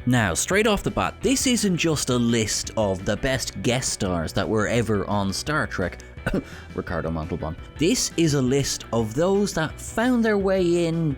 Now, straight off the bat, this isn't just a list of the best guest stars that were ever on Star Trek. Ricardo Montalban. This is a list of those that found their way in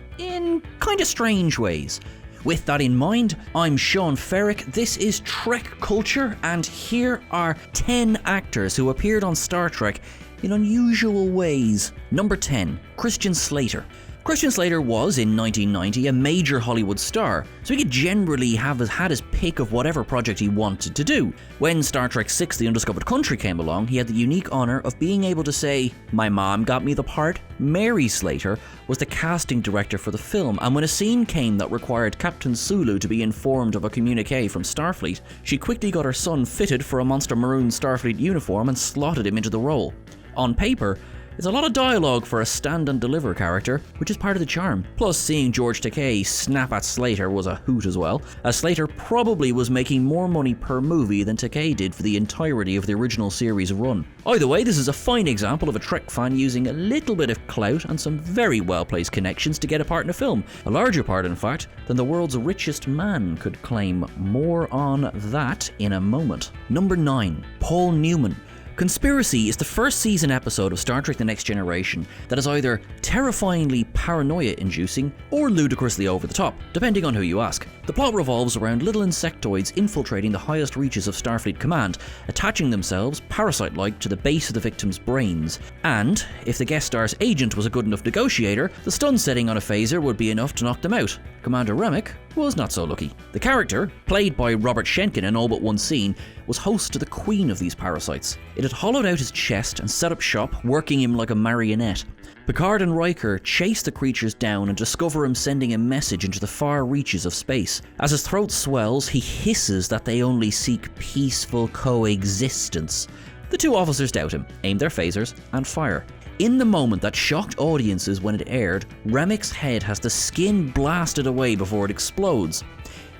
kind of strange ways. With that in mind, I'm Sean Ferrick, this is Trek Culture, and here are 10 actors who appeared on Star Trek in unusual ways. Number 10, Christian Slater. Christian Slater was, in 1990, a major Hollywood star, so he could generally have had his pick of whatever project he wanted to do. When Star Trek VI: The Undiscovered Country came along, he had the unique honour of being able to say, "My mom got me the part." Mary Slater was the casting director for the film, and when a scene came that required Captain Sulu to be informed of a communique from Starfleet, she quickly got her son fitted for a monster maroon Starfleet uniform and slotted him into the role. On paper, it's a lot of dialogue for a stand and deliver character, which is part of the charm. Plus, seeing George Takei snap at Slater was a hoot as well, as Slater probably was making more money per movie than Takei did for the entirety of the original series run. Either way, this is a fine example of a Trek fan using a little bit of clout and some very well-placed connections to get a part in a film. A larger part, in fact, than the world's richest man could claim. More on that in a moment. Number 9, Paul Newman. Conspiracy is the first season episode of Star Trek: The Next Generation that is either terrifyingly paranoia-inducing or ludicrously over the top, depending on who you ask. The plot revolves around little insectoids infiltrating the highest reaches of Starfleet Command, attaching themselves, parasite-like, to the base of the victims' brains. And, if the guest star's agent was a good enough negotiator, the stun setting on a phaser would be enough to knock them out. Commander Remick was not so lucky. The character, played by Robert Schenken in all but one scene, was host to the queen of these parasites. It had hollowed out his chest and set up shop, working him like a marionette. Picard and Riker chase the creatures down and discover him sending a message into the far reaches of space. As his throat swells, he hisses that they only seek peaceful coexistence. The two officers doubt him, aim their phasers, and fire. In the moment that shocked audiences when it aired, Remick's head has the skin blasted away before it explodes.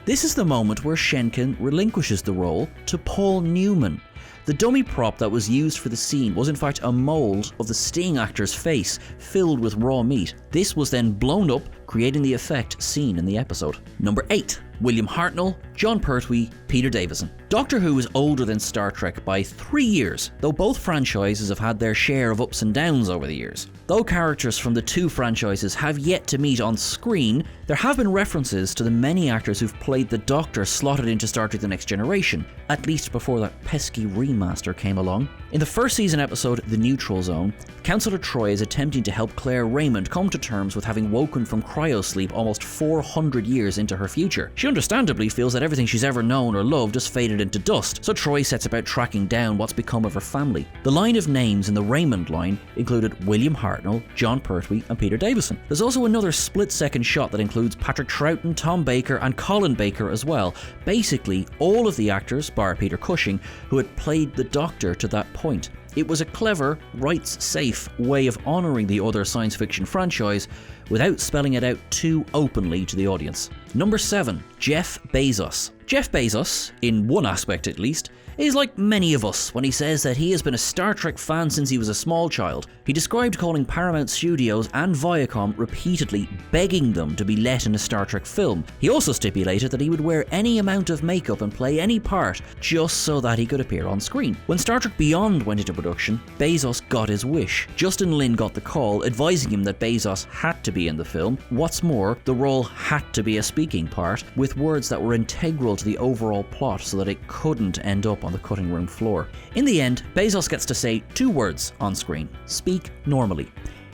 This is the moment where Schenken relinquishes the role to Paul Newman. The dummy prop that was used for the scene was in fact a mould of the Sting actor's face filled with raw meat. This was then blown up, creating the effect seen in the episode. Number 8. William Hartnell, John Pertwee, Peter Davison. Doctor Who is older than Star Trek by 3 years, though both franchises have had their share of ups and downs over the years. Though characters from the two franchises have yet to meet on screen, there have been references to the many actors who've played the Doctor slotted into Star Trek: The Next Generation, at least before that pesky remaster came along. In the first season episode, The Neutral Zone, Councillor Troy is attempting to help Claire Raymond come to terms with having woken from cryosleep almost 400 years into her future. She understandably feels that everything she's ever known or loved has faded into dust, so Troy sets about tracking down what's become of her family. The line of names in the Raymond line included William Hartnell, John Pertwee, and Peter Davison. There's also another split-second shot that includes Patrick Troughton, Tom Baker, and Colin Baker as well. Basically, all of the actors, bar Peter Cushing, who had played the Doctor to that point. It was a clever, rights-safe way of honouring the other science fiction franchise without spelling it out too openly to the audience. Number 7. Jeff Bezos. Jeff Bezos, in one aspect at least, is like many of us when he says that he has been a Star Trek fan since he was a small child. He described calling Paramount Studios and Viacom repeatedly begging them to be let in a Star Trek film. He also stipulated that he would wear any amount of makeup and play any part just so that he could appear on screen. When Star Trek Beyond went into production, Bezos got his wish. Justin Lin got the call, advising him that Bezos had to be in the film. What's more, the role had to be a speaking part, with words that were integral to the overall plot so that it couldn't end up on the cutting room floor. In the end, Bezos gets to say 2 words on screen: speak normally.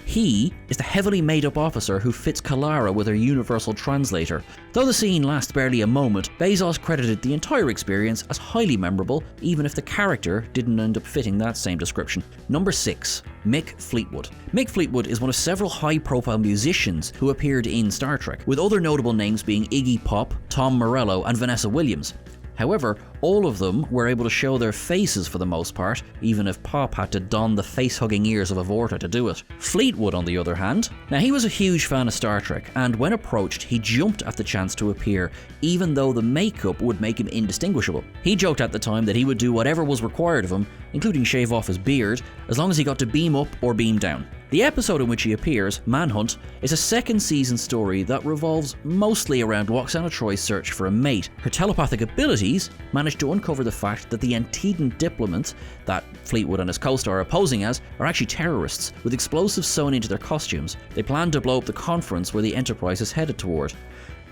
He is the heavily made-up officer who fits Kalara with her universal translator. Though the scene lasts barely a moment, Bezos credited the entire experience as highly memorable, even if the character didn't end up fitting that same description. Number 6. Mick Fleetwood. Mick Fleetwood is one of several high-profile musicians who appeared in Star Trek, with other notable names being Iggy Pop, Tom Morello, and Vanessa Williams. However, all of them were able to show their faces for the most part, even if Pop had to don the face-hugging ears of a Vorta to do it. Fleetwood, on the other hand, now he was a huge fan of Star Trek, and when approached, he jumped at the chance to appear, even though the makeup would make him indistinguishable. He joked at the time that he would do whatever was required of him, including shave off his beard, as long as he got to beam up or beam down. The episode in which he appears, Manhunt, is a second season story that revolves mostly around Roxana Troy's search for a mate. Her telepathic abilities manage to uncover the fact that the Antedian diplomats that Fleetwood and his co-star are posing as are actually terrorists with explosives sewn into their costumes. They plan to blow up the conference where the Enterprise is headed toward.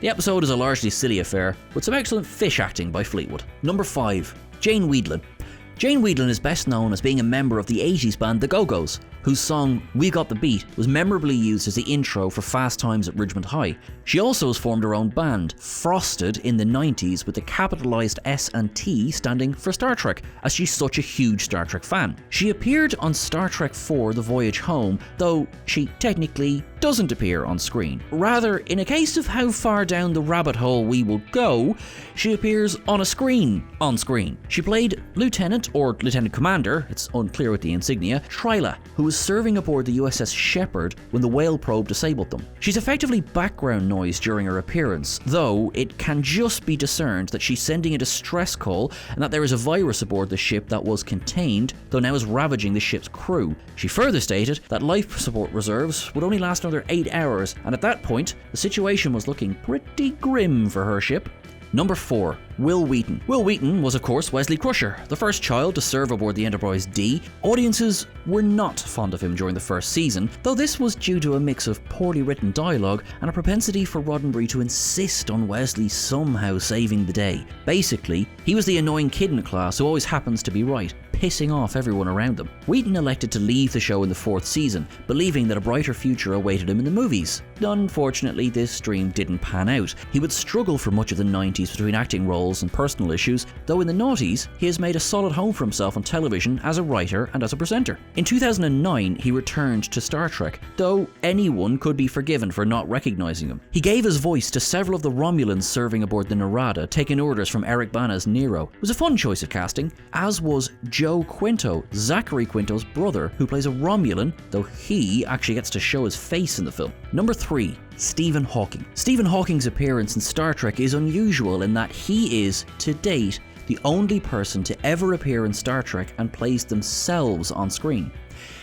The episode is a largely silly affair, with some excellent fish acting by Fleetwood. Number 5. Jane Wiedlin. Jane Wiedlin is best known as being a member of the 80s band The Go-Go's, whose song We Got the Beat was memorably used as the intro for Fast Times at Ridgemont High. She also has formed her own band, Frosted, in the 90s, with the capitalised S and T standing for Star Trek, as she's such a huge Star Trek fan. She appeared on Star Trek IV The Voyage Home, though she technically doesn't appear on screen. Rather, in a case of how far down the rabbit hole we will go, she appears on a screen, on screen. She played Lieutenant or Lieutenant Commander, it's unclear with the insignia, Tryla, who was serving aboard the USS Shepherd when the whale probe disabled them. She's effectively background noise during her appearance, though it can just be discerned that she's sending a distress call and that there is a virus aboard the ship that was contained, though now is ravaging the ship's crew. She further stated that life support reserves would only last another 8 hours, and at that point, the situation was looking pretty grim for her ship. Number 4. Will Wheaton. Will Wheaton was of course Wesley Crusher, the first child to serve aboard the Enterprise D. Audiences were not fond of him during the first season, though this was due to a mix of poorly written dialogue and a propensity for Roddenberry to insist on Wesley somehow saving the day. Basically, he was the annoying kid in class who always happens to be right, pissing off everyone around them. Wheaton elected to leave the show in the 4th season, believing that a brighter future awaited him in the movies. Unfortunately, this dream didn't pan out. He would struggle for much of the 90s between acting roles and personal issues, though in the noughties, he has made a solid home for himself on television as a writer and as a presenter. In 2009, he returned to Star Trek, though anyone could be forgiven for not recognising him. He gave his voice to several of the Romulans serving aboard the Narada, taking orders from Eric Bana's Nero. It was a fun choice of casting, as was Joe Quinto, Zachary Quinto's brother, who plays a Romulan, though he actually gets to show his face in the film. Number 3. Stephen Hawking. Stephen Hawking's appearance in Star Trek is unusual in that he is, to date, the only person to ever appear in Star Trek and plays themselves on screen.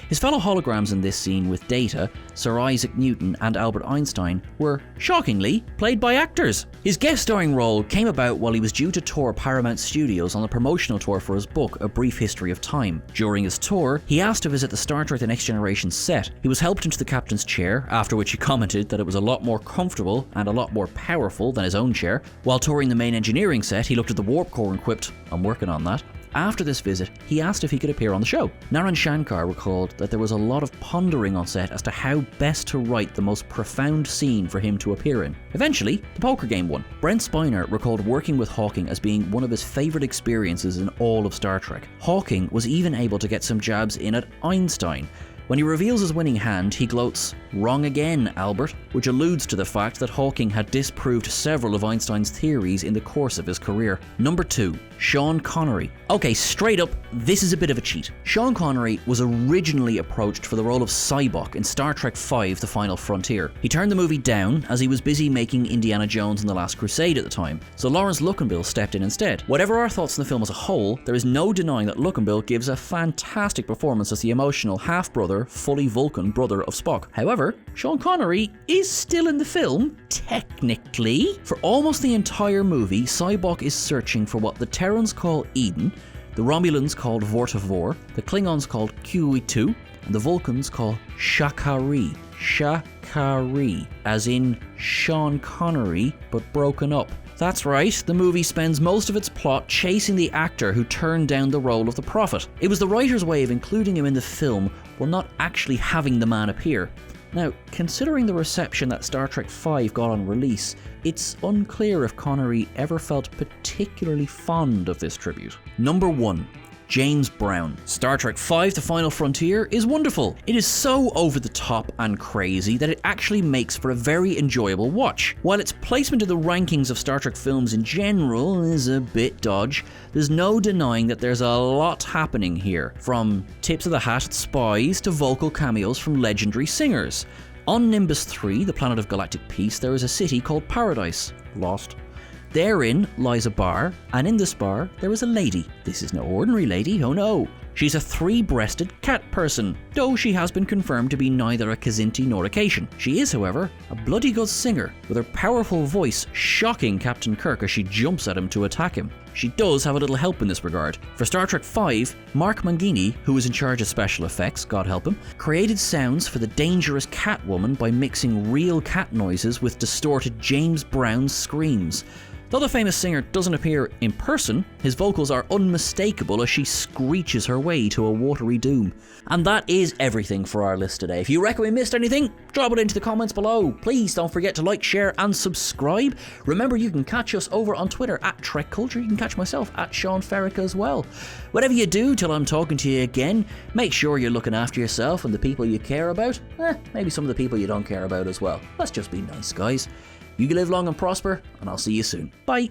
His fellow holograms in this scene with Data, Sir Isaac Newton and Albert Einstein, were, shockingly, played by actors. His guest starring role came about while he was due to tour Paramount Studios on a promotional tour for his book, A Brief History of Time. During his tour, he asked to visit the Star Trek The Next Generation set. He was helped into the captain's chair, after which he commented that it was a lot more comfortable and a lot more powerful than his own chair. While touring the main engineering set, he looked at the warp core and quipped, "I'm working on that." After this visit, he asked if he could appear on the show. Naran Shankar recalled that there was a lot of pondering on set as to how best to write the most profound scene for him to appear in. Eventually, the poker game won. Brent Spiner recalled working with Hawking as being one of his favourite experiences in all of Star Trek. Hawking was even able to get some jabs in at Einstein. When he reveals his winning hand, he gloats, "Wrong again, Albert," which alludes to the fact that Hawking had disproved several of Einstein's theories in the course of his career. Number 2. Sean Connery. Okay, straight up, this is a bit of a cheat. Sean Connery was originally approached for the role of Sybok in Star Trek V The Final Frontier. He turned the movie down as he was busy making Indiana Jones and the Last Crusade at the time, so Lawrence Luckenbill stepped in instead. Whatever our thoughts on the film as a whole, there is no denying that Luckenbill gives a fantastic performance as the emotional half-brother, fully Vulcan brother of Spock. However, Sean Connery is still in the film, technically. For almost the entire movie, Sybok is searching for what the Terrans call Eden, the Romulans called Vortivore, the Klingons called Q-2, and the Vulcans call Shakari. Shakari, as in Sean Connery, but broken up. That's right, the movie spends most of its plot chasing the actor who turned down the role of the Prophet. It was the writer's way of including him in the film while not actually having the man appear. Now, considering the reception that Star Trek V got on release, it's unclear if Connery ever felt particularly fond of this tribute. Number 1. James Brown. Star Trek V The Final Frontier is wonderful. It is so over the top and crazy that it actually makes for a very enjoyable watch. While its placement in the rankings of Star Trek films in general is a bit dodge, there's no denying that there's a lot happening here, from tips of the hat spies to vocal cameos from legendary singers. On Nimbus 3, the planet of galactic peace, there is a city called Paradise. Lost. Therein lies a bar, and in this bar there is a lady. This is no ordinary lady, oh no. She's a three-breasted cat person, though she has been confirmed to be neither a Kzinti nor a Cation. She is, however, a bloody good singer, with her powerful voice shocking Captain Kirk as she jumps at him to attack him. She does have a little help in this regard. For Star Trek V, Mark Mangini, who was in charge of special effects, God help him, created sounds for the dangerous Catwoman by mixing real cat noises with distorted James Brown screams. Though the famous singer doesn't appear in person, his vocals are unmistakable as she screeches her way to a watery doom. And that is everything for our list today. If you reckon we missed anything, drop it into the comments below. Please don't forget to like, share and subscribe. Remember, you can catch us over on Twitter at Trek Culture. You can catch myself at Sean Ferrick as well. Whatever you do till I'm talking to you again, make sure you're looking after yourself and the people you care about. Maybe some of the people you don't care about as well. Let's just be nice, guys. You can live long and prosper, and I'll see you soon. Bye.